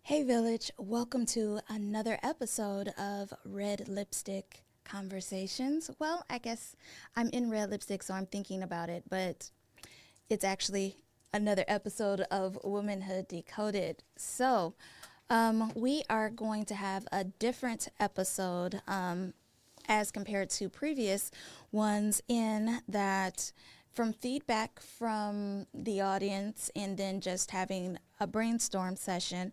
Hey Village, welcome to another episode of Red Lipstick Conversations. Well, I guess I'm in red lipstick, so I'm thinking about it, but it's actually another episode of Womanhood Decoded. We are going to have a different episode as compared to previous ones, in that from feedback from the audience and then just having a brainstorm session,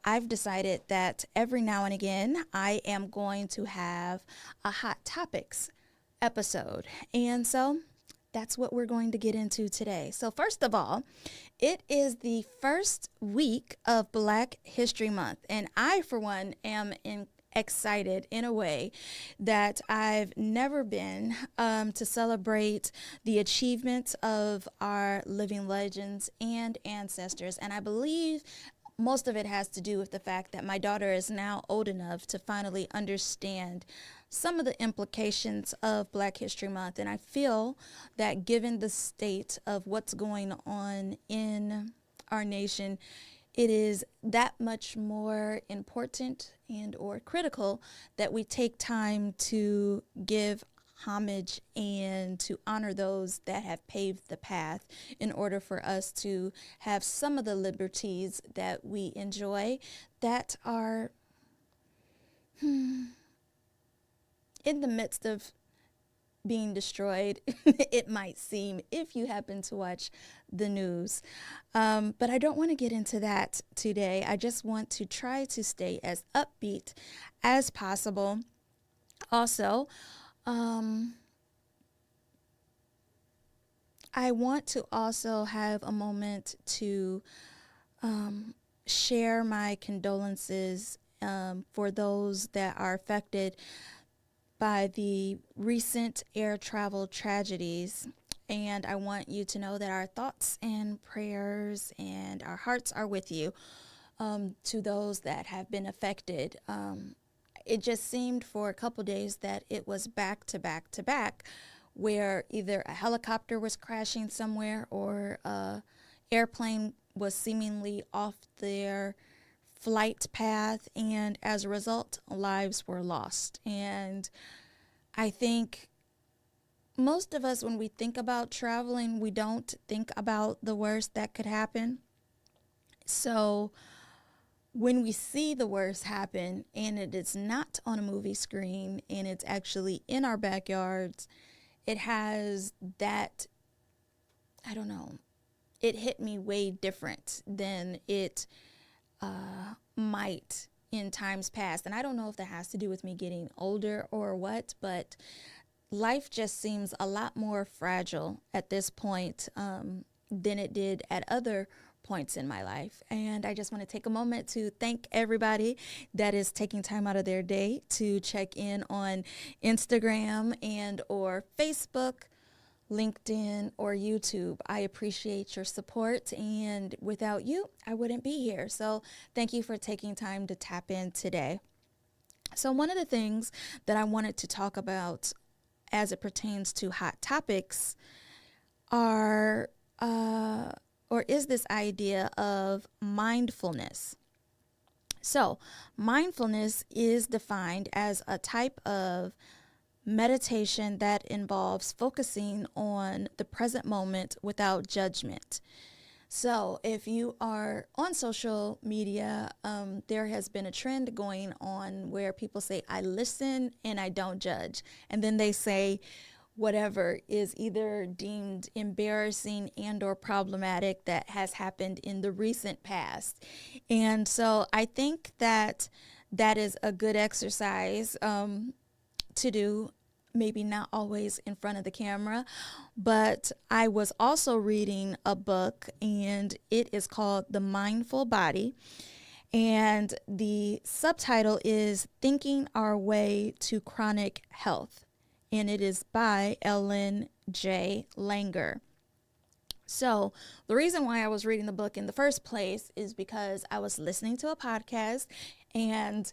I've decided that every now and again I am going to have a hot topics episode. And so that's what we're going to get into today. So first of all, it is the first week of Black History Month, and I, for one, am excited in a way that I've never been, to celebrate the achievements of our living legends and ancestors. And I believe most of it has to do with the fact that my daughter is now old enough to finally understand some of the implications of Black History Month. And I feel that given the state of what's going on in our nation, it is that much more important and or critical that we take time to give homage and to honor those that have paved the path in order for us to have some of the liberties that we enjoy that are in the midst of being destroyed, it might seem, if you happen to watch the news. But I don't want to get into that today. I just want to try to stay as upbeat as possible. Also, I want to also have a moment to share my condolences for those that are affected by the recent air travel tragedies. And I want you to know that our thoughts and prayers and our hearts are with you, to those that have been affected. It just seemed for a couple days that it was back to back to back, where either a helicopter was crashing somewhere or a airplane was seemingly off their flight path, and as a result, lives were lost. And I think most of us, when we think about traveling, we don't think about the worst that could happen. So when we see the worst happen and it is not on a movie screen and it's actually in our backyards, it has that, I don't know, it hit me way different than it might in times past. And I don't know if that has to do with me getting older or what, but life just seems a lot more fragile at this point than it did at other points in my life. And I just want to take a moment to thank everybody that is taking time out of their day to check in on Instagram and or Facebook, LinkedIn, or YouTube. I appreciate your support, and without you, I wouldn't be here. So thank you for taking time to tap in today. So one of the things that I wanted to talk about as it pertains to hot topics are or is this idea of mindfulness. So mindfulness is defined as a type of meditation that involves focusing on the present moment without judgment. So if you are on social media, there has been a trend going on where people say, I listen and I don't judge. And then they say whatever is either deemed embarrassing and or problematic that has happened in the recent past. And so I think that that is a good exercise to do, maybe not always in front of the camera. But I was also reading a book, and it is called The Mindful Body. And the subtitle is Thinking Our Way to Chronic Health. And it is by Ellen J. Langer. So the reason why I was reading the book in the first place is because I was listening to a podcast, and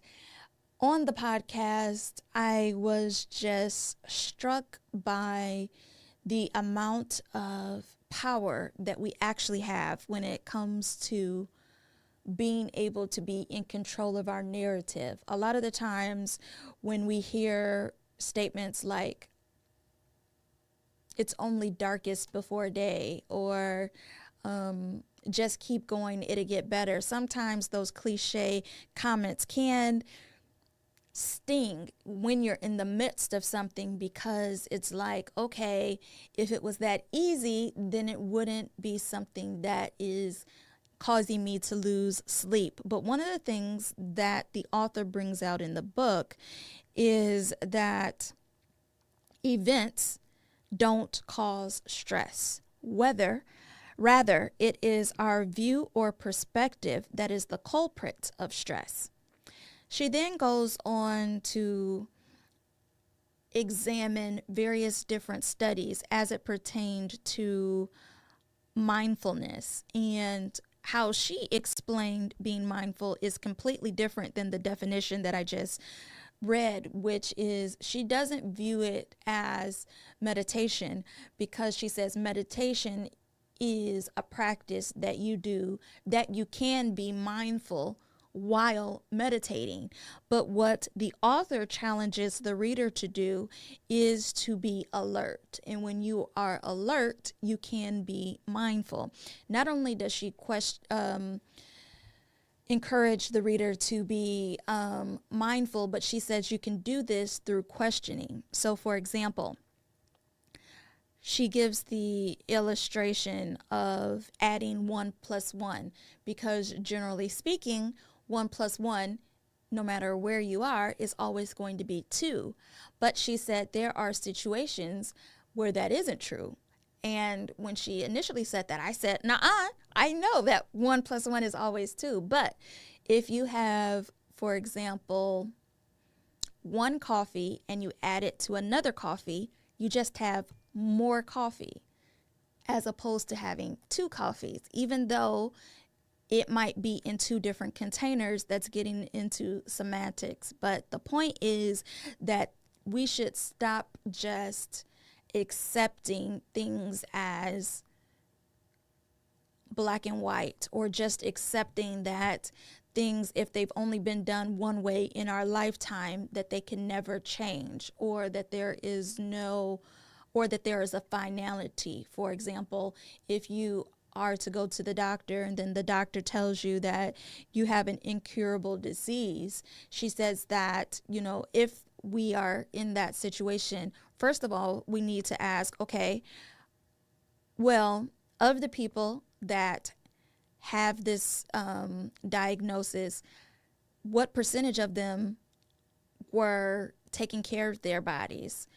on the podcast, I was just struck by the amount of power that we actually have when it comes to being able to be in control of our narrative. A lot of the times when we hear statements like, it's only darkest before day, or just keep going, it'll get better. Sometimes those cliche comments can sting when you're in the midst of something, because it's like, okay, if it was that easy, then it wouldn't be something that is causing me to lose sleep. But one of the things that the author brings out in the book is that events don't cause stress. Rather, it is our view or perspective that is the culprit of stress. She then goes on to examine various different studies as it pertained to mindfulness, and how she explained being mindful is completely different than the definition that I just read, which is she doesn't view it as meditation, because she says meditation is a practice that you do, that you can be mindful while meditating. But what the author challenges the reader to do is to be alert. And when you are alert, you can be mindful. Not only does she encourage the reader to be mindful, but she says you can do this through questioning. So, for example, she gives the illustration of adding 1 plus 1, because generally speaking, 1 plus 1, no matter where you are, is always going to be 2. But she said there are situations where that isn't true. And when she initially said that, I said, nuh-uh, I know that 1 plus 1 is always 2. But if you have, for example, 1 coffee and you add it to another coffee, you just have more coffee, as opposed to having 2 coffees, even though it might be in 2 different containers. That's getting into semantics. But the point is that we should stop just accepting things as black and white, or just accepting that things, if they've only been done one way in our lifetime, that they can never change, or that there is a finality. For example, if you are to go to the doctor and then the doctor tells you that you have an incurable disease, she says that, if we are in that situation, first of all, we need to ask, okay, well, of the people that have this diagnosis, what percentage of them were taking care of their bodies?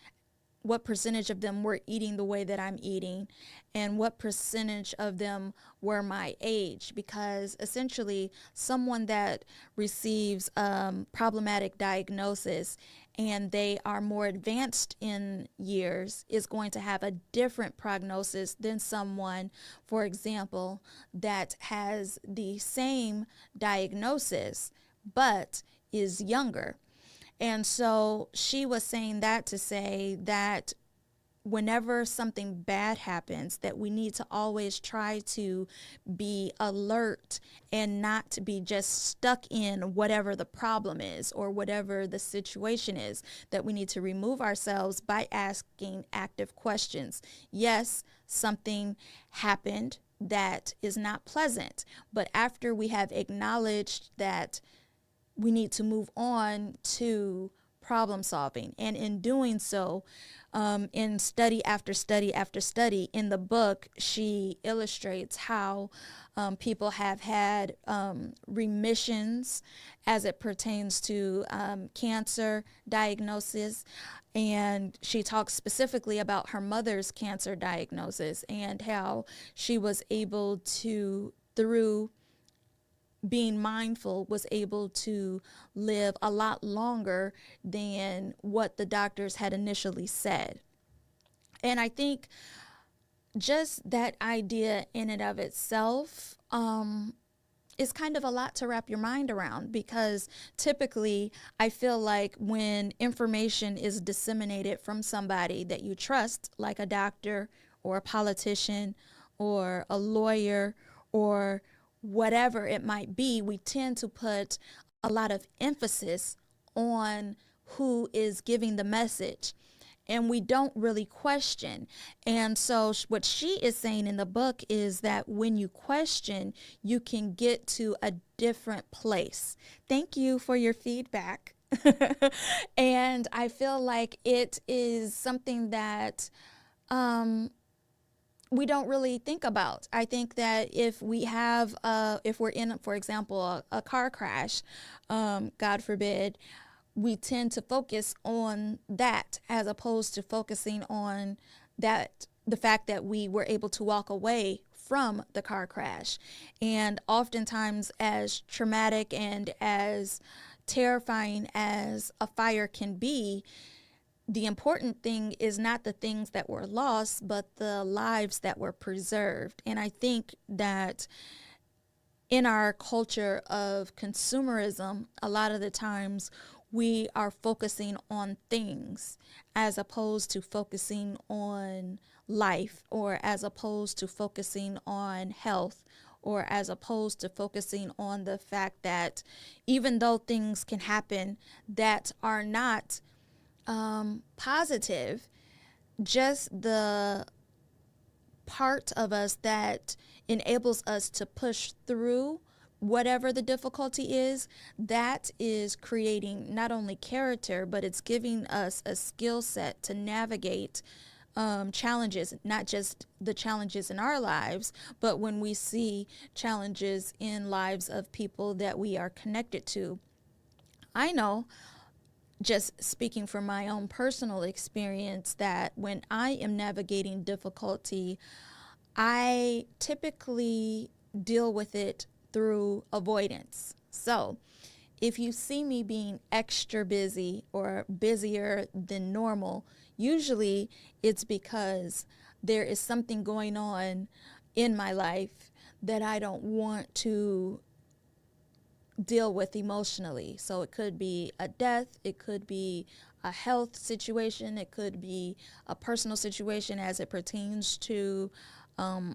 What percentage of them were eating the way that I'm eating? And what percentage of them were my age? Because essentially, someone that receives problematic diagnosis and they are more advanced in years is going to have a different prognosis than someone, for example, that has the same diagnosis but is younger. And so she was saying that to say that whenever something bad happens, that we need to always try to be alert and not to be just stuck in whatever the problem is or whatever the situation is, that we need to remove ourselves by asking active questions. Yes, something happened that is not pleasant, but after we have acknowledged that, we need to move on to problem solving. And in doing so, in study after study after study, in the book, she illustrates how people have had remissions as it pertains to cancer diagnosis. And she talks specifically about her mother's cancer diagnosis and how she was able to, through being mindful, was able to live a lot longer than what the doctors had initially said. And I think just that idea in and of itself is kind of a lot to wrap your mind around, because typically I feel like when information is disseminated from somebody that you trust, like a doctor or a politician or a lawyer or whatever it might be, we tend to put a lot of emphasis on who is giving the message, and we don't really question. And so what she is saying in the book is that when you question, you can get to a different place. Thank you for your feedback. And I feel like it is something that we don't really think about. I think that if we have, if we're in, for example, a car crash, God forbid, we tend to focus on that as opposed to focusing on that, the fact that we were able to walk away from the car crash. And oftentimes, as traumatic and as terrifying as a fire can be, the important thing is not the things that were lost, but the lives that were preserved. And I think that in our culture of consumerism, a lot of the times we are focusing on things as opposed to focusing on life, or as opposed to focusing on health, or as opposed to focusing on the fact that even though things can happen that are not positive, just the part of us that enables us to push through whatever the difficulty is, that is creating not only character, but it's giving us a skill set to navigate challenges, not just the challenges in our lives, but when we see challenges in lives of people that we are connected to. I know, just speaking from my own personal experience, that when I am navigating difficulty, I typically deal with it through avoidance. So if you see me being extra busy or busier than normal, usually it's because there is something going on in my life that I don't want to deal with emotionally. So it could be a death, it could be a health situation, it could be a personal situation as it pertains to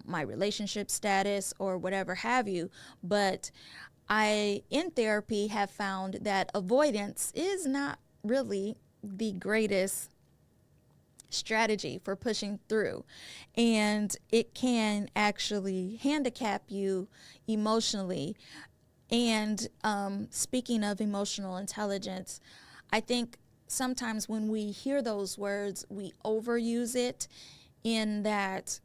my relationship status or whatever have you. But I, in therapy, have found that avoidance is not really the greatest strategy for pushing through, and it can actually handicap you emotionally. And speaking of emotional intelligence, I think sometimes when we hear those words, we overuse it in that,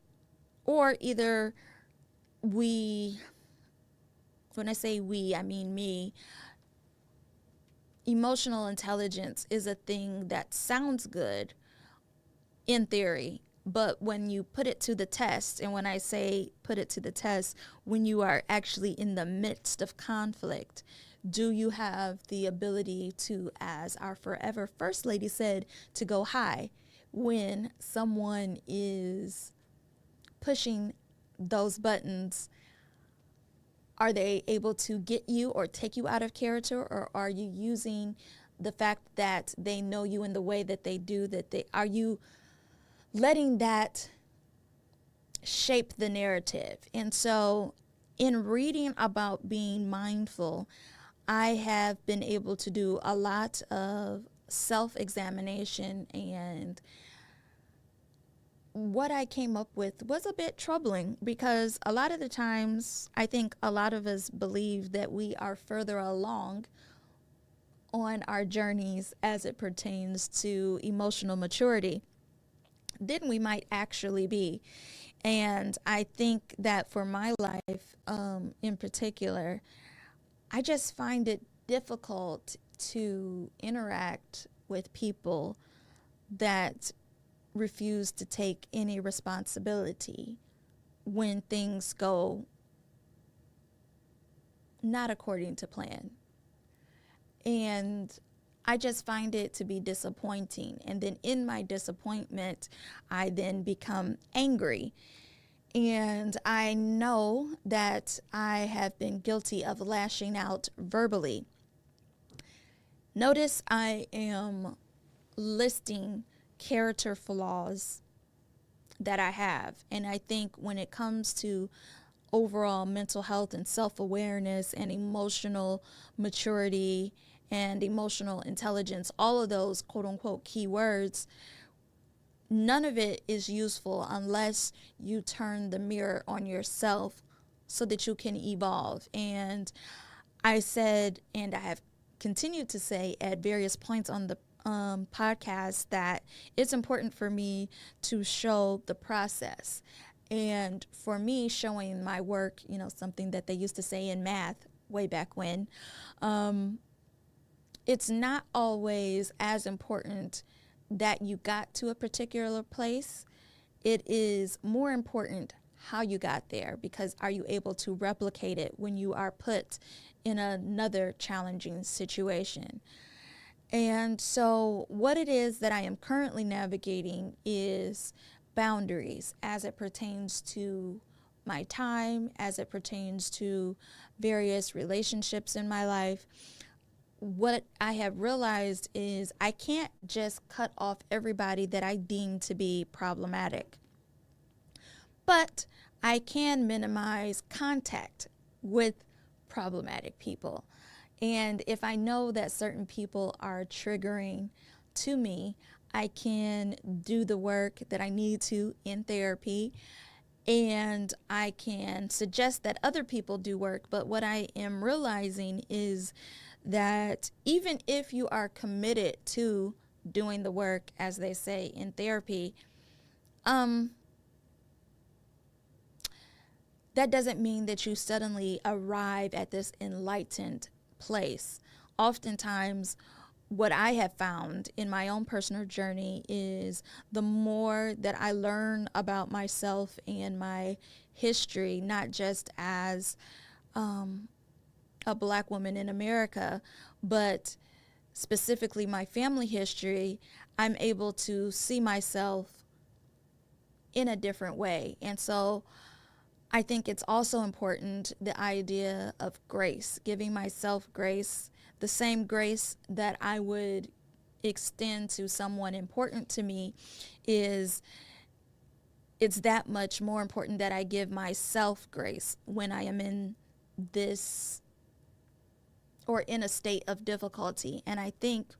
or either we, when I say we, I mean me, emotional intelligence is a thing that sounds good in theory, but when you put it to the test, and when I say put it to the test, when you are actually in the midst of conflict, do you have the ability to, as our forever First Lady said, to go high when someone is pushing those buttons? Are they able to get you or take you out of character, or are you using the fact that they know you in the way that they do, are you letting that shape the narrative? And so in reading about being mindful, I have been able to do a lot of self-examination, and what I came up with was a bit troubling, because a lot of the times I think a lot of us believe that we are further along on our journeys as it pertains to emotional maturity than we might actually be. And I think that for my life in particular, I just find it difficult to interact with people that refuse to take any responsibility when things go not according to plan. And I just find it to be disappointing. And then in my disappointment, I then become angry. And I know that I have been guilty of lashing out verbally. Notice I am listing character flaws that I have. And I think when it comes to overall mental health and self-awareness and emotional maturity and emotional intelligence, all of those quote unquote keywords, none of it is useful unless you turn the mirror on yourself so that you can evolve. And I said, and I have continued to say at various points on the podcast, that it's important for me to show the process. And for me, showing my work, something that they used to say in math way back when, it's not always as important that you got to a particular place. It is more important how you got there, because are you able to replicate it when you are put in another challenging situation? And so what it is that I am currently navigating is boundaries as it pertains to my time, as it pertains to various relationships in my life. What I have realized is I can't just cut off everybody that I deem to be problematic, but I can minimize contact with problematic people. And if I know that certain people are triggering to me, I can do the work that I need to in therapy, and I can suggest that other people do work. But what I am realizing is that even if you are committed to doing the work, as they say in therapy, that doesn't mean that you suddenly arrive at this enlightened place. Oftentimes, what I have found in my own personal journey is the more that I learn about myself and my history, not just as a Black woman in America, but specifically my family history, I'm able to see myself in a different way. And so I think it's also important, the idea of grace, giving myself grace, the same grace that I would extend to someone important to me. It's that much more important that I give myself grace when I am in this or in a state of difficulty. And I think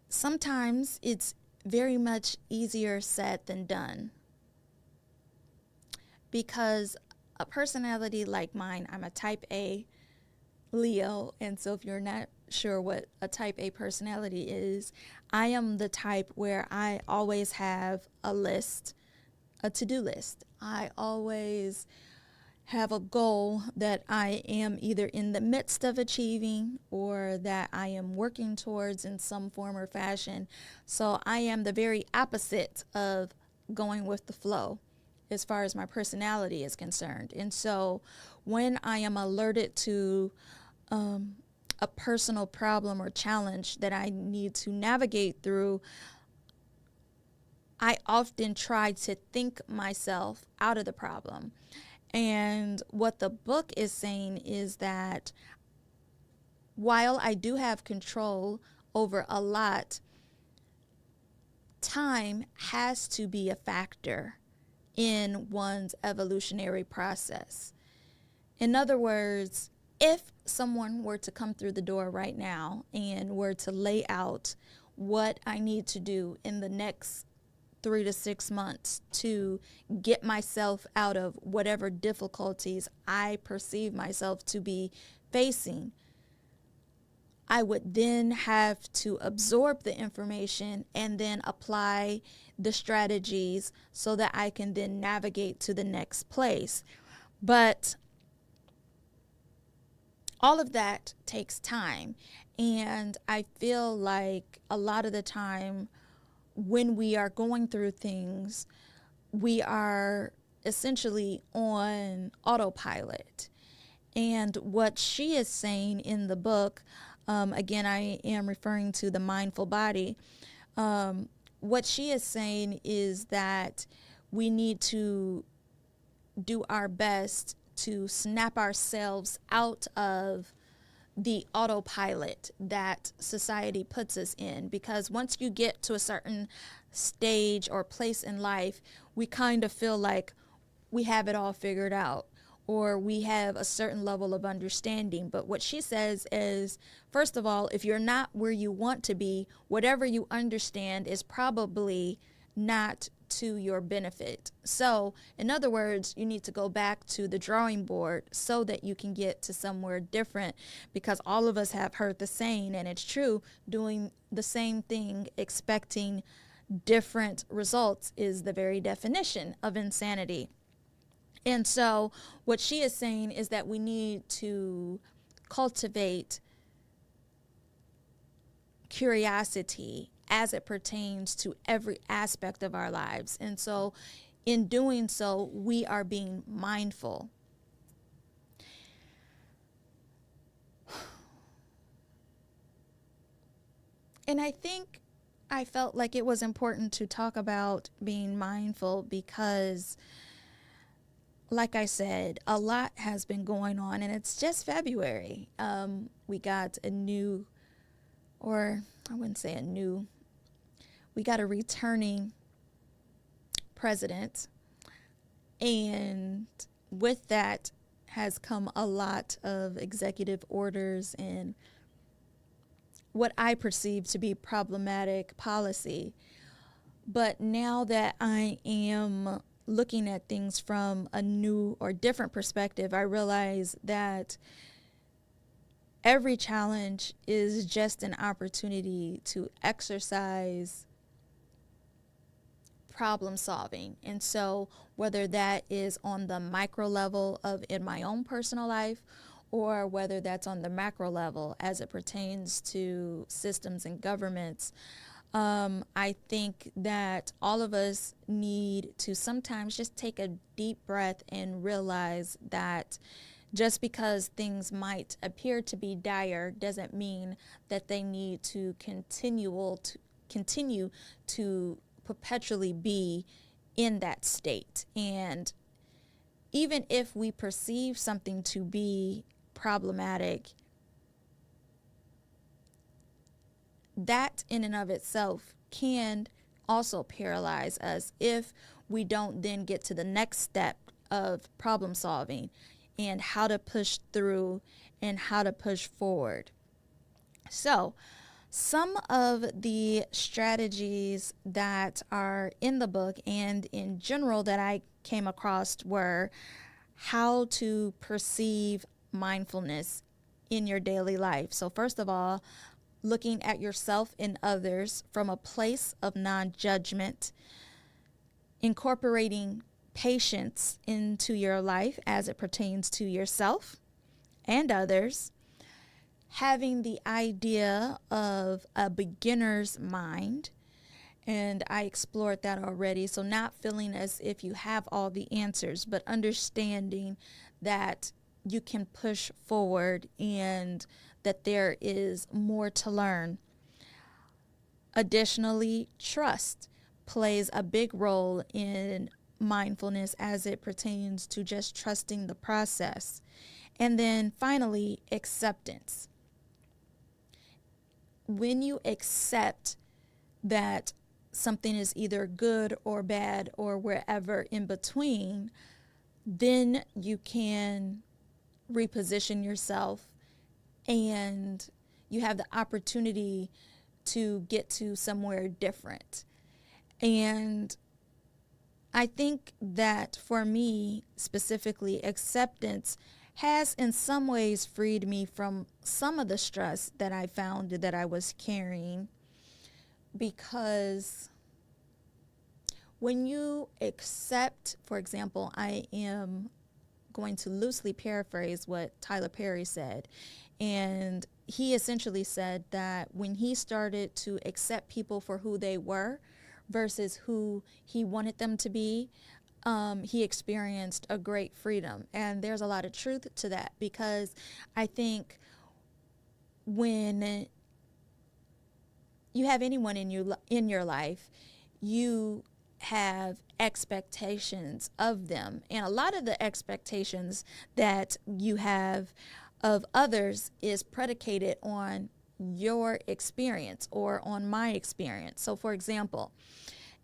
sometimes it's very much easier said than done, because a personality like mine, I'm a type A Leo, and so if you're not sure what a type A personality is, I am the type where I always have a list, a to-do list. I always have a goal that I am either in the midst of achieving or that I am working towards in some form or fashion. So I am the very opposite of going with the flow as far as my personality is concerned. And so when I am alerted to a personal problem or challenge that I need to navigate through, I often try to think myself out of the problem. And what the book is saying is that while I do have control over a lot, time has to be a factor in one's evolutionary process. In other words, if someone were to come through the door right now and were to lay out what I need to do in the next 3 to 6 months to get myself out of whatever difficulties I perceive myself to be facing, I would then have to absorb the information and then apply the strategies so that I can then navigate to the next place. But all of that takes time. And I feel like a lot of the time when we are going through things, we are essentially on autopilot. And what she is saying in the book, again, I am referring to The Mindful Body. What she is saying is that we need to do our best to snap ourselves out of the autopilot that society puts us in, because once you get to a certain stage or place in life, we kind of feel like we have it all figured out or we have a certain level of understanding. But what she says is, first of all, if you're not where you want to be, whatever you understand is probably not to your benefit. So, in other words, you need to go back to the drawing board so that you can get to somewhere different, because all of us have heard the saying, and it's true, doing the same thing, expecting different results is the very definition of insanity. And so what she is saying is that we need to cultivate curiosity as it pertains to every aspect of our lives. And so in doing so, we are being mindful. And I felt like it was important to talk about being mindful because, like I said, a lot has been going on, and it's just February. We got a new, or I wouldn't say a new, we got a returning president, and with that has come a lot of executive orders and what I perceive to be problematic policy. But now that I am looking at things from a new or different perspective, I realize that every challenge is just an opportunity to exercise problem solving. And so whether that is on the micro level of in my own personal life, or whether that's on the macro level as it pertains to systems and governments, I think that all of us need to sometimes just take a deep breath and realize that just because things might appear to be dire doesn't mean that they need to continue to perpetually be in that state. And even if we perceive something to be problematic, that in and of itself can also paralyze us if we don't then get to the next step of problem solving and how to push through and how to push forward. So, some of the strategies that are in the book and in general that I came across were how to perceive mindfulness in your daily life. So first of all, looking at yourself and others from a place of non-judgment, incorporating patience into your life as it pertains to yourself and others, having the idea of a beginner's mind, and I explored that already. So not feeling as if you have all the answers, but understanding that you can push forward and that there is more to learn. Additionally, trust plays a big role in mindfulness as it pertains to just trusting the process. And then finally, acceptance. When you accept that something is either good or bad or wherever in between, then you can reposition yourself and you have the opportunity to get to somewhere different. And I think that for me specifically, acceptance has in some ways freed me from some of the stress that I found that I was carrying, because when you accept, for example, I am going to loosely paraphrase what Tyler Perry said, and he essentially said that when he started to accept people for who they were versus who he wanted them to be, he experienced a great freedom. And there's a lot of truth to that, because I think when you have anyone in your life, you have expectations of them. And a lot of the expectations that you have of others is predicated on your experience or on my experience. So for example,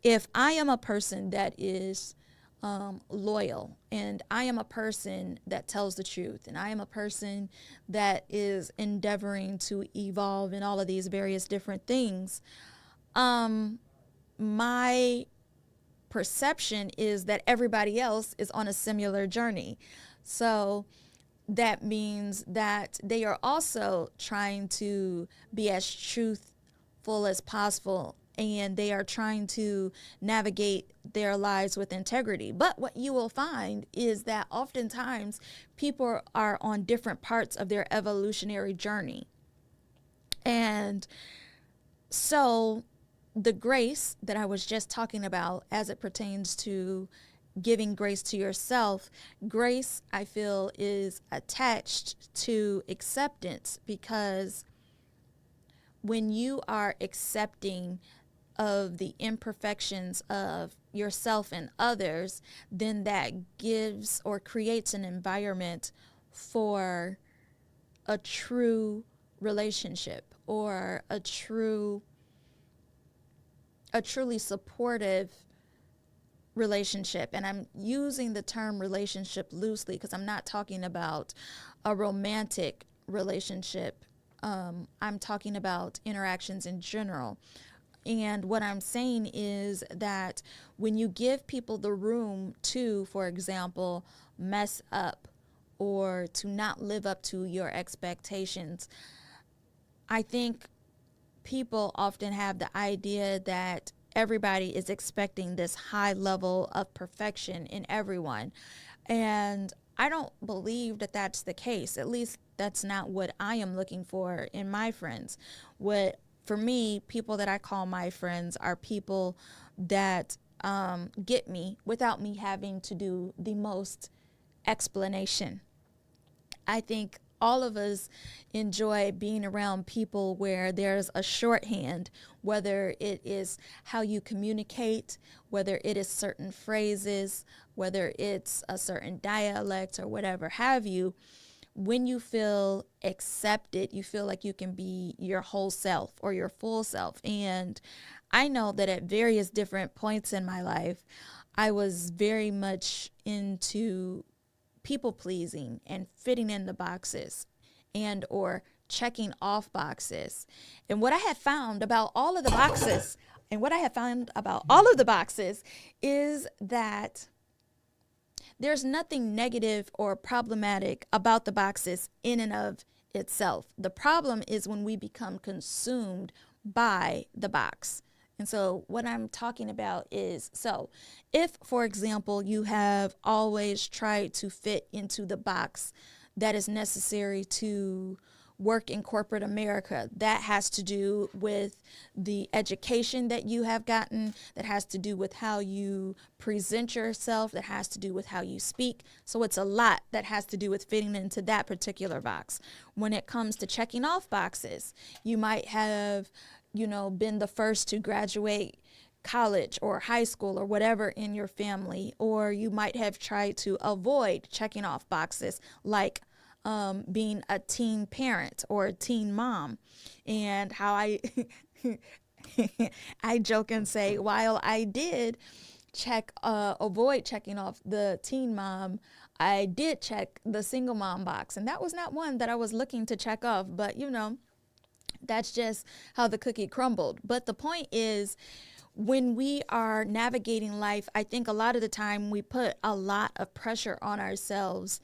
if I am a person that is loyal, and I am a person that tells the truth, and I am a person that is endeavoring to evolve in all of these various different things. My perception is that everybody else is on a similar journey. So that means that they are also trying to be as truthful as possible, and they are trying to navigate their lives with integrity. But what you will find is that oftentimes people are on different parts of their evolutionary journey. And so the grace that I was just talking about as it pertains to giving grace to yourself, grace, I feel, is attached to acceptance, because when you are accepting of the imperfections of yourself and others, then that gives or creates an environment for a true relationship, or a truly supportive relationship. And I'm using the term relationship loosely because I'm not talking about a romantic relationship. I'm talking about interactions in general. And what I'm saying is that when you give people the room to, for example, mess up or to not live up to your expectations, I think people often have the idea that everybody is expecting this high level of perfection in everyone. And I don't believe that that's the case. At least that's not what I am looking for in my friends. For me, people that I call my friends are people that get me without me having to do the most explanation. I think all of us enjoy being around people where there's a shorthand, whether it is how you communicate, whether it is certain phrases, whether it's a certain dialect or whatever have you. When you feel accepted, you feel like you can be your whole self or your full self. And I know that at various different points in my life, I was very much into people pleasing and fitting in the boxes and or checking off boxes. And what I have found about all of the boxes is that there's nothing negative or problematic about the boxes in and of itself. The problem is when we become consumed by the box. And so what I'm talking about is, so if, for example, you have always tried to fit into the box that is necessary to work in corporate America, that has to do with the education that you have gotten, that has to do with how you present yourself, that has to do with how you speak. So it's a lot that has to do with fitting into that particular box. When it comes to checking off boxes, you might have been the first to graduate college or high school or whatever in your family, or you might have tried to avoid checking off boxes like being a teen parent or a teen mom. And how I joke and say, while I did avoid checking off the teen mom, I did check the single mom box, and that was not one that I was looking to check off, but that's just how the cookie crumbled. But the point is, when we are navigating life, I think a lot of the time we put a lot of pressure on ourselves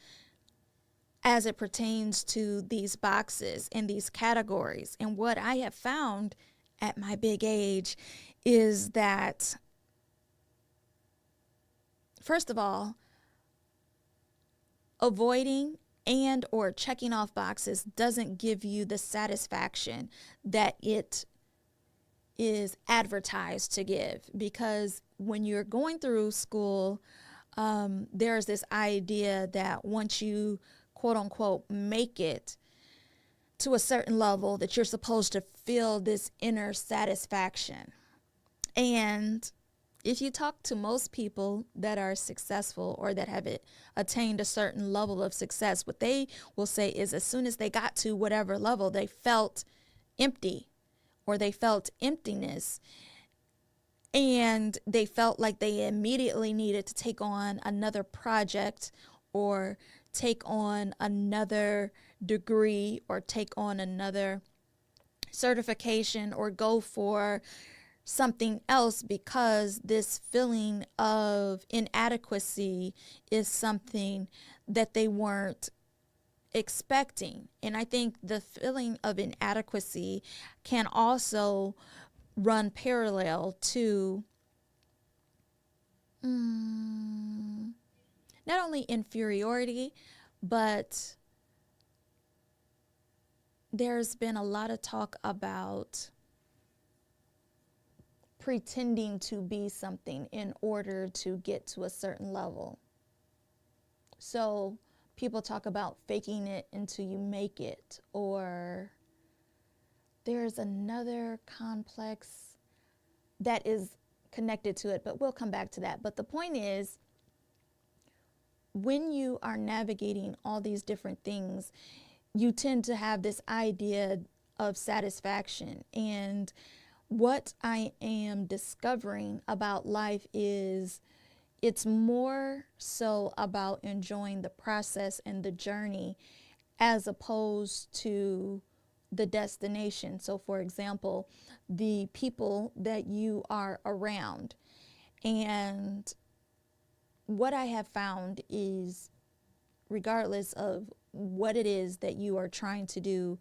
as it pertains to these boxes and these categories. And what I have found at my big age is that, first of all, avoiding and or checking off boxes doesn't give you the satisfaction that it is advertised to give. Because when you're going through school, there's this idea that once you quote unquote make it to a certain level, that you're supposed to feel this inner satisfaction. And if you talk to most people that are successful or that have attained a certain level of success, what they will say is as soon as they got to whatever level, they felt empty or they felt emptiness. And they felt like they immediately needed to take on another project or take on another degree or take on another certification or go for something else because this feeling of inadequacy is something that they weren't expecting. And I think the feeling of inadequacy can also run parallel to not only inferiority, but there's been a lot of talk about pretending to be something in order to get to a certain level. So people talk about faking it until you make it, or there's another complex that is connected to it, but we'll come back to that. But the point is, when you are navigating all these different things, you tend to have this idea of satisfaction. And what I am discovering about life is it's more so about enjoying the process and the journey as opposed to the destination. So, for example, the people that you are around. And what I have found is, regardless of what it is that you are trying to do,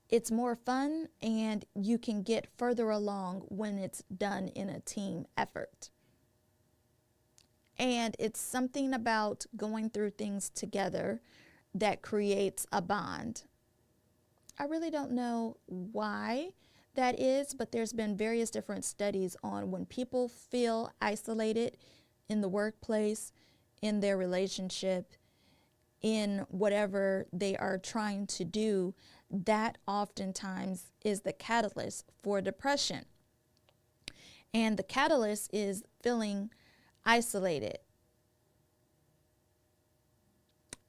it's more fun and you can get further along when it's done in a team effort. And it's something about going through things together that creates a bond. I really don't know why that is, but there's been various different studies on when people feel isolated in the workplace, in their relationship, in whatever they are trying to do, that oftentimes is the catalyst for depression. And the catalyst is feeling isolated.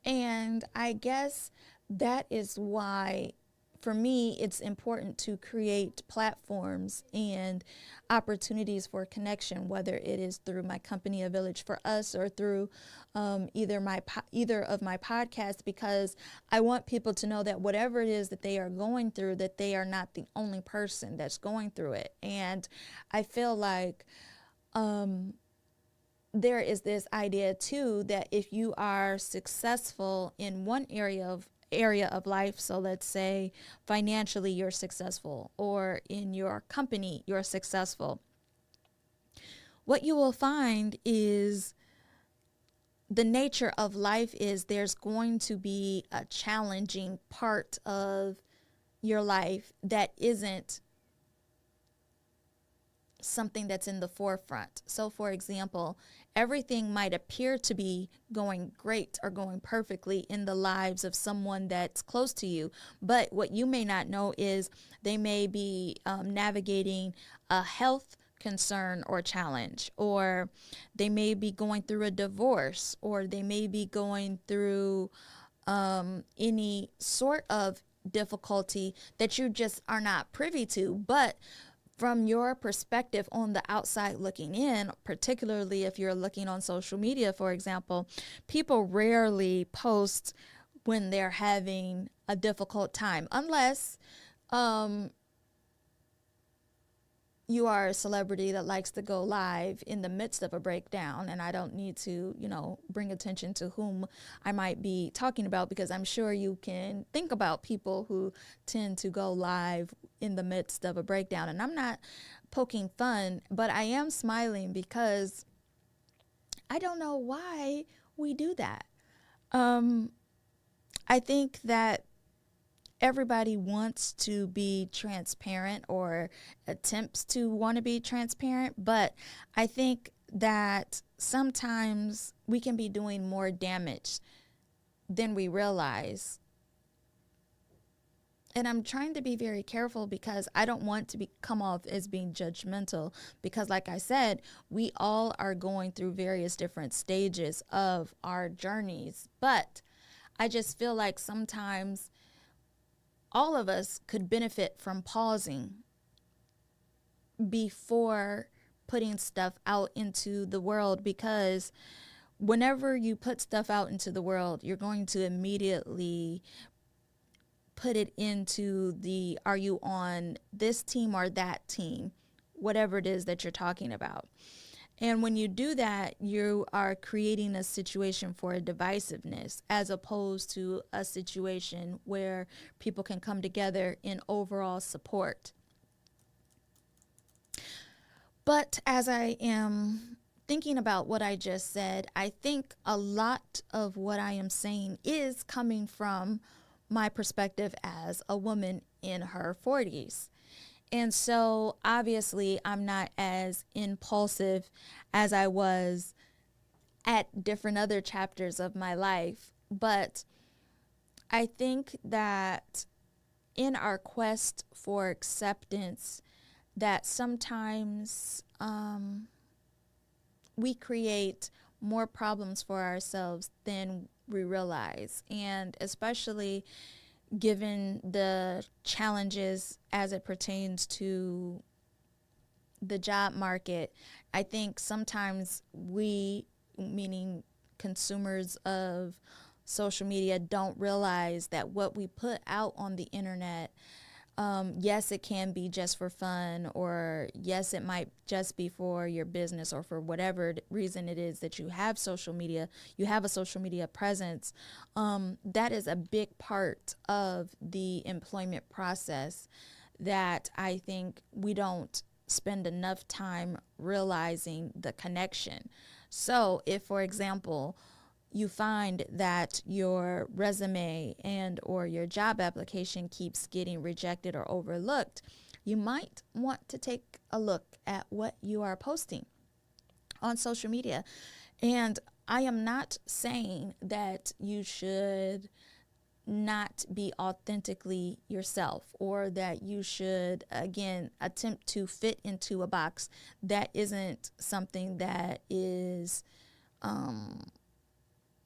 And I guess that is why, for me, it's important to create platforms and opportunities for connection, whether it is through my company, A Village for Us, or through either of my podcasts, because I want people to know that whatever it is that they are going through, that they are not the only person that's going through it. And I feel like there is this idea too that if you are successful in one area of life, so let's say financially you're successful, or in your company you're successful, what you will find is the nature of life is there's going to be a challenging part of your life that isn't something that's in the forefront. So, for example, everything might appear to be going great or going perfectly in the lives of someone that's close to you. But what you may not know is they may be navigating a health concern or challenge, or they may be going through a divorce, or they may be going through any sort of difficulty that you just are not privy to. But from your perspective on the outside looking in, particularly if you're looking on social media, for example, people rarely post when they're having a difficult time, unless you are a celebrity that likes to go live in the midst of a breakdown. And I don't need to, bring attention to whom I might be talking about, because I'm sure you can think about people who tend to go live in the midst of a breakdown. And I'm not poking fun, but I am smiling because I don't know why we do that. I think that everybody wants to be transparent or attempts to want to be transparent, but I think that sometimes we can be doing more damage than we realize. And I'm trying to be very careful because I don't want to come off as being judgmental, because like I said, we all are going through various different stages of our journeys. But I just feel like sometimes all of us could benefit from pausing before putting stuff out into the world, because whenever you put stuff out into the world, you're going to immediately put it into the, are you on this team or that team, whatever it is that you're talking about. And when you do that, you are creating a situation for a divisiveness, as opposed to a situation where people can come together in overall support. But as I am thinking about what I just said, I think a lot of what I am saying is coming from my perspective as a woman in her 40s. And so obviously I'm not as impulsive as I was at different other chapters of my life. But I think that in our quest for acceptance, that sometimes we create more problems for ourselves than we realize. And especially given the challenges as it pertains to the job market, I think sometimes we, meaning consumers of social media, don't realize that what we put out on the internet, yes, it can be just for fun, or yes, it might just be for your business or for whatever reason it is that you have social media, you have a social media presence. That is a big part of the employment process that I think we don't spend enough time realizing the connection. So if, for example, you find that your resume and or your job application keeps getting rejected or overlooked, you might want to take a look at what you are posting on social media. And I am not saying that you should not be authentically yourself, or that you should, again, attempt to fit into a box. That isn't something that is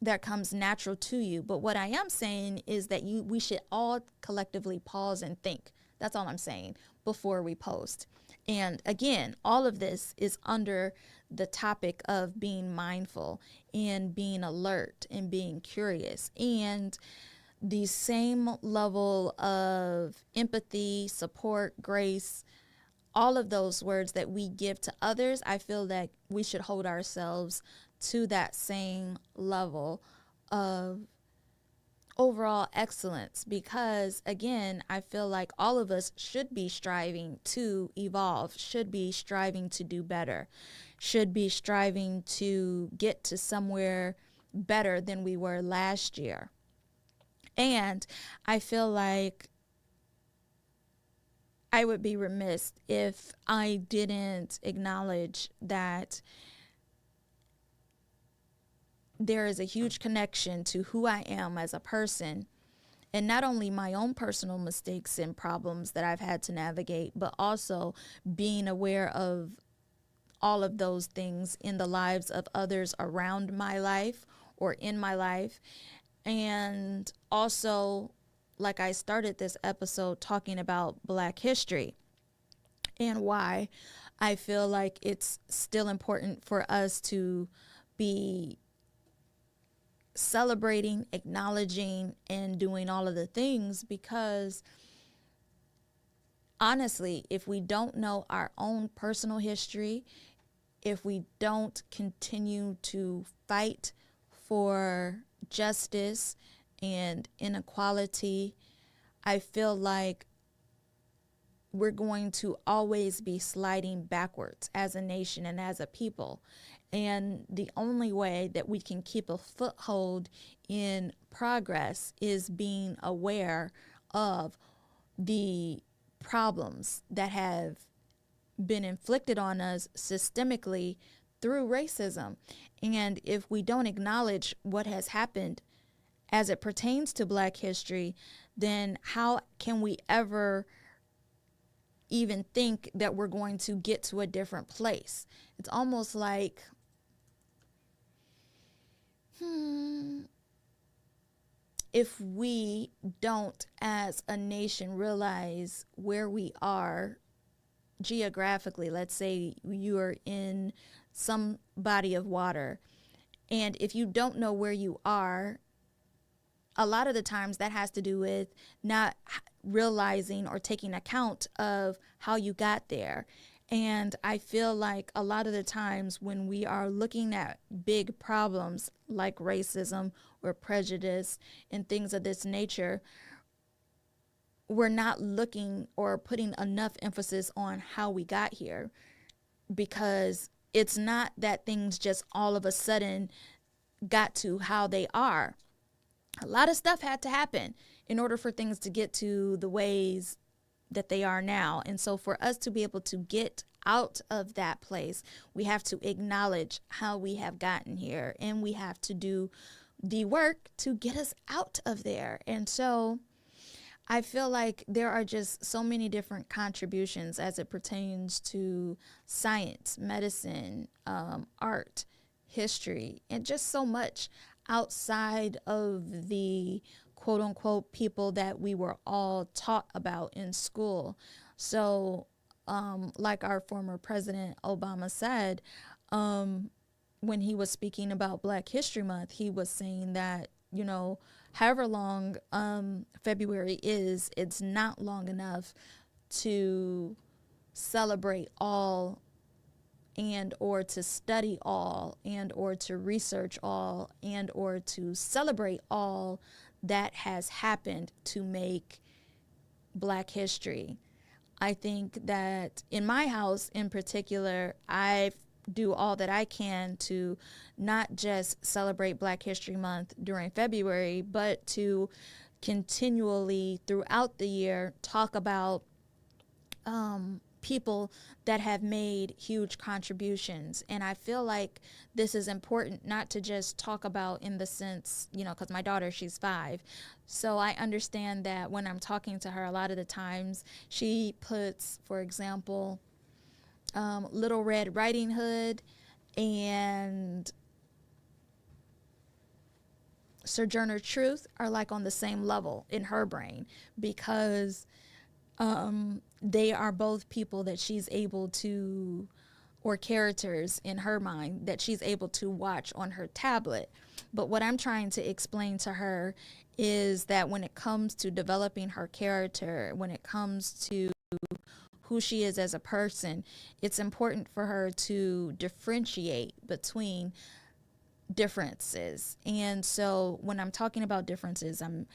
that comes natural to you. But what I am saying is that we should all collectively pause and think. That's all I'm saying before we post. And again, all of this is under the topic of being mindful and being alert and being curious, and the same level of empathy, support, grace, all of those words that we give to others. I feel that we should hold ourselves to that same level of overall excellence, because again, I feel like all of us should be striving to evolve, should be striving to do better, should be striving to get to somewhere better than we were last year. And I feel like I would be remiss if I didn't acknowledge that there is a huge connection to who I am as a person, and not only my own personal mistakes and problems that I've had to navigate, but also being aware of all of those things in the lives of others around my life or in my life. And also, like I started this episode talking about Black history and why I feel like it's still important for us to be celebrating, acknowledging, and doing all of the things, because honestly, if we don't know our own personal history, if we don't continue to fight for justice and inequality, I feel like we're going to always be sliding backwards as a nation and as a people. And the only way that we can keep a foothold in progress is being aware of the problems that have been inflicted on us systemically through racism. And if we don't acknowledge what has happened as it pertains to Black history, then how can we ever even think that we're going to get to a different place? It's almost like, if we don't as a nation realize where we are geographically, let's say you are in some body of water, and if you don't know where you are, a lot of the times that has to do with not realizing or taking account of how you got there. And I feel like a lot of the times when we are looking at big problems like racism or prejudice and things of this nature, we're not looking or putting enough emphasis on how we got here, because it's not that things just all of a sudden got to how they are. A lot of stuff had to happen in order for things to get to the ways that they are now. And so for us to be able to get out of that place, we have to acknowledge how we have gotten here, and we have to do the work to get us out of there. And so I feel like there are just so many different contributions as it pertains to science, medicine, art, history, and just so much outside of the quote unquote people that we were all taught about in school. So, like our former president Obama said, when he was speaking about Black History Month, he was saying that, you know, however long February is, it's not long enough to celebrate all and or to study all and or to research all and or to celebrate all that has happened to make Black history. I think that in my house in particular, I do all that I can to not just celebrate Black History Month during February, but to continually throughout the year talk about people that have made huge contributions. And I feel like this is important not to just talk about in the sense, you know, because my daughter, she's 5. So I understand that when I'm talking to her, a lot of the times she puts, for example, Little Red Riding Hood and Sojourner Truth are like on the same level in her brain, because they are both people that she's able to, or characters in her mind that she's able to watch on her tablet. But what I'm trying to explain to her is that when it comes to developing her character, when it comes to who she is as a person, it's important for her to differentiate between differences. And so when I'm talking about differences, I'm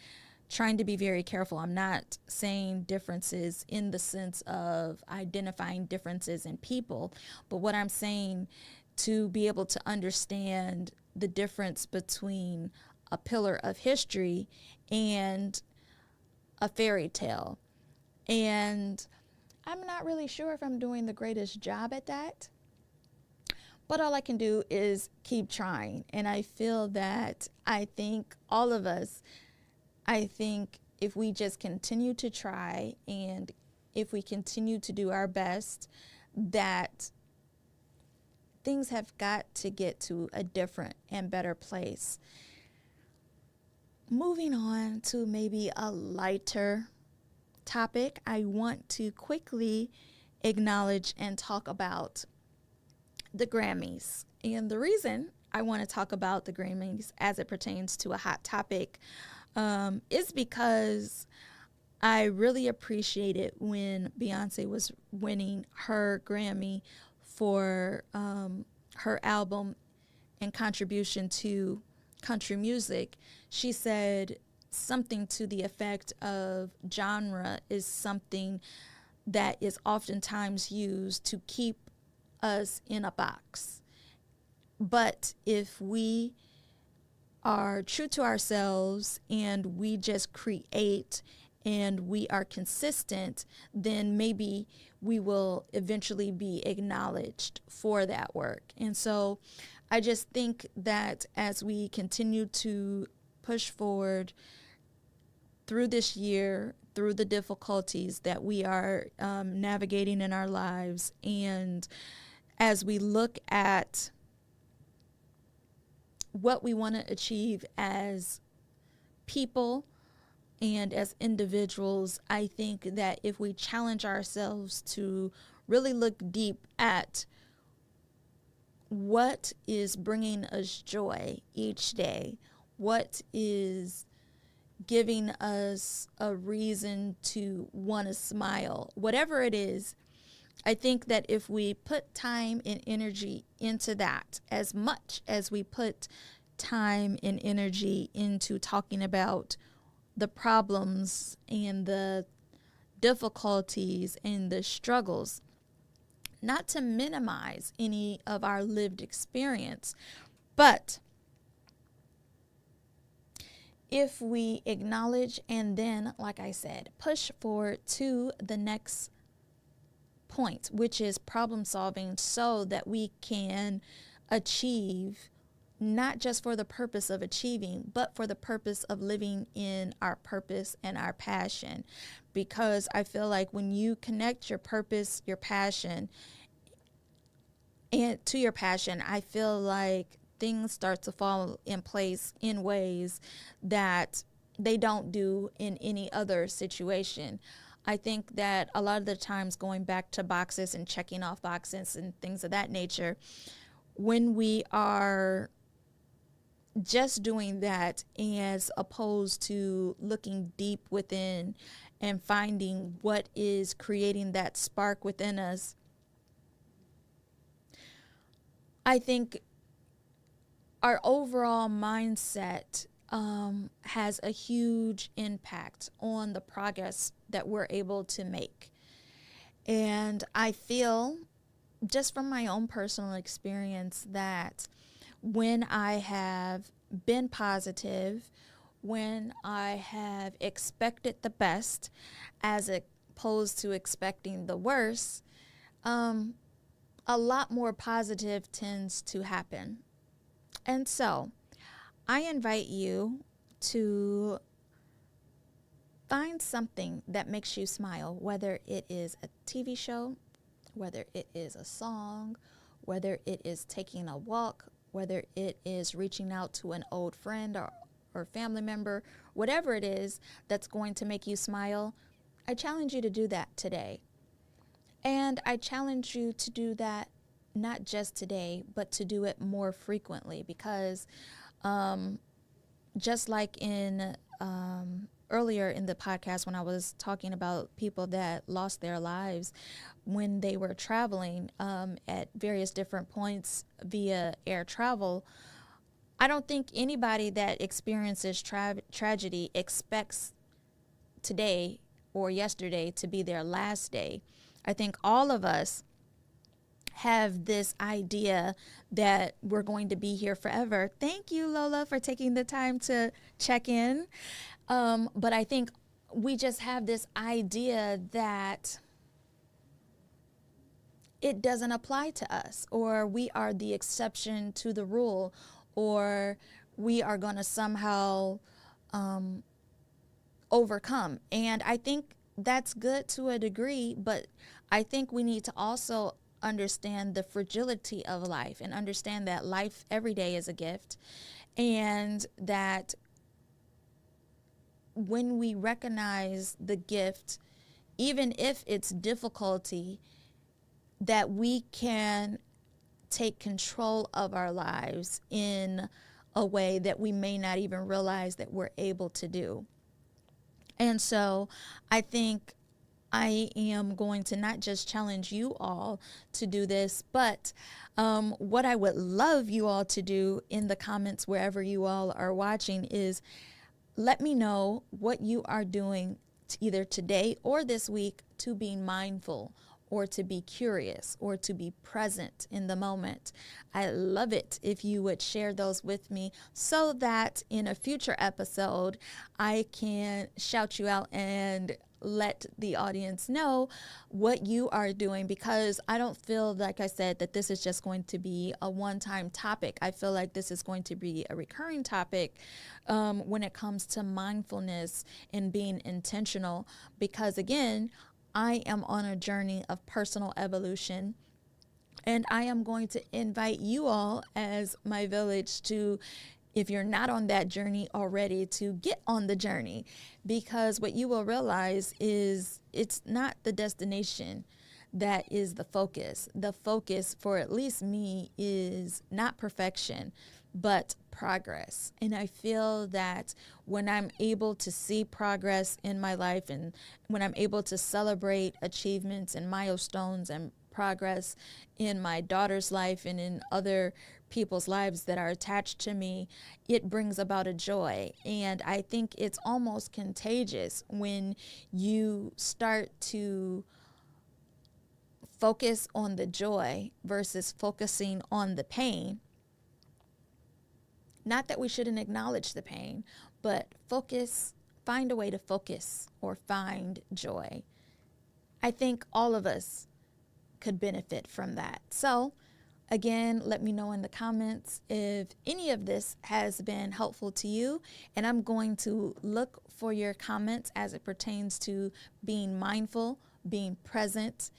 trying to be very careful. I'm not saying differences in the sense of identifying differences in people, but what I'm saying, to be able to understand the difference between a pillar of history and a fairy tale. And I'm not really sure if I'm doing the greatest job at that, but all I can do is keep trying. And I feel that I think all of us, I think if we just continue to try and if we continue to do our best, that things have got to get to a different and better place. Moving on to maybe a lighter topic, I want to quickly acknowledge and talk about the Grammys. And the reason I want to talk about the Grammys as it pertains to a hot topic is because I really appreciated when Beyonce was winning her Grammy for her album and contribution to country music. She said something to the effect of genre is something that is oftentimes used to keep us in a box. But if we are true to ourselves and we just create and we are consistent, then maybe we will eventually be acknowledged for that work. And so I just think that as we continue to push forward through this year, through the difficulties that we are navigating in our lives, and as we look at what we want to achieve as people and as individuals, I think that if we challenge ourselves to really look deep at what is bringing us joy each day, what is giving us a reason to want to smile, whatever it is. I think that if we put time and energy into that, as much as we put time and energy into talking about the problems and the difficulties and the struggles, not to minimize any of our lived experience, but if we acknowledge and then, like I said, push forward to the next point, which is problem solving, so that we can achieve, not just for the purpose of achieving, but for the purpose of living in our purpose and our passion. Because I feel like when you connect your purpose, your passion, and to your passion, I feel like things start to fall in place in ways that they don't do in any other situation. I think that a lot of the times, going back to boxes and checking off boxes and things of that nature, when we are just doing that as opposed to looking deep within and finding what is creating that spark within us, I think our overall mindset has a huge impact on the progress that we're able to make. And I feel, just from my own personal experience, that when I have been positive, when I have expected the best as opposed to expecting the worst, a lot more positive tends to happen. And so I invite you to find something that makes you smile, whether it is a TV show, whether it is a song, whether it is taking a walk, whether it is reaching out to an old friend or family member, whatever it is that's going to make you smile. I challenge you to do that today. And I challenge you to do that not just today, but to do it more frequently, because just like in earlier in the podcast when I was talking about people that lost their lives when they were traveling at various different points via air travel, I don't think anybody that experiences tragedy expects today or yesterday to be their last day. I think all of us have this idea that we're going to be here forever. Thank you, Lola, for taking the time to check in. But I think we just have this idea that it doesn't apply to us, or we are the exception to the rule, or we are going to somehow overcome. And I think that's good to a degree, but I think we need to also understand the fragility of life and understand that life every day is a gift, and that when we recognize the gift, even if it's difficulty, that we can take control of our lives in a way that we may not even realize that we're able to do. And so I think I am going to not just challenge you all to do this, but what I would love you all to do in the comments wherever you all are watching is let me know what you are doing either today or this week to be mindful, or to be curious, or to be present in the moment. I love it if you would share those with me so that in a future episode, I can shout you out and let the audience know what you are doing, because I don't feel, like I said, that this is just going to be a one-time topic. I feel like this is going to be a recurring topic when it comes to mindfulness and being intentional, because again, I am on a journey of personal evolution, and I am going to invite you all as my village to, if you're not on that journey already, to get on the journey, because what you will realize is it's not the destination that is the focus. The focus for at least me is not perfection, but progress. And I feel that when I'm able to see progress in my life, and when I'm able to celebrate achievements and milestones and progress in my daughter's life and in other people's lives that are attached to me, it brings about a joy. And I think it's almost contagious when you start to focus on the joy versus focusing on the pain. Not that we shouldn't acknowledge the pain, but find a way to focus or find joy. I think all of us could benefit from that. So again, let me know in the comments if any of this has been helpful to you. And I'm going to look for your comments as it pertains to being mindful, being present,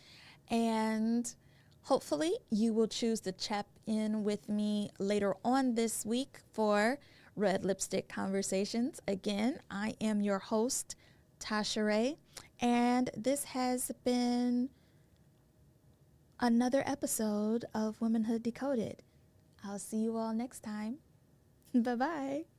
and hopefully you will choose to check in with me later on this week for Red Lipstick Conversations. Again, I am your host, Tasha Ray, and this has been another episode of Womanhood Decoded. I'll see you all next time. Bye-bye.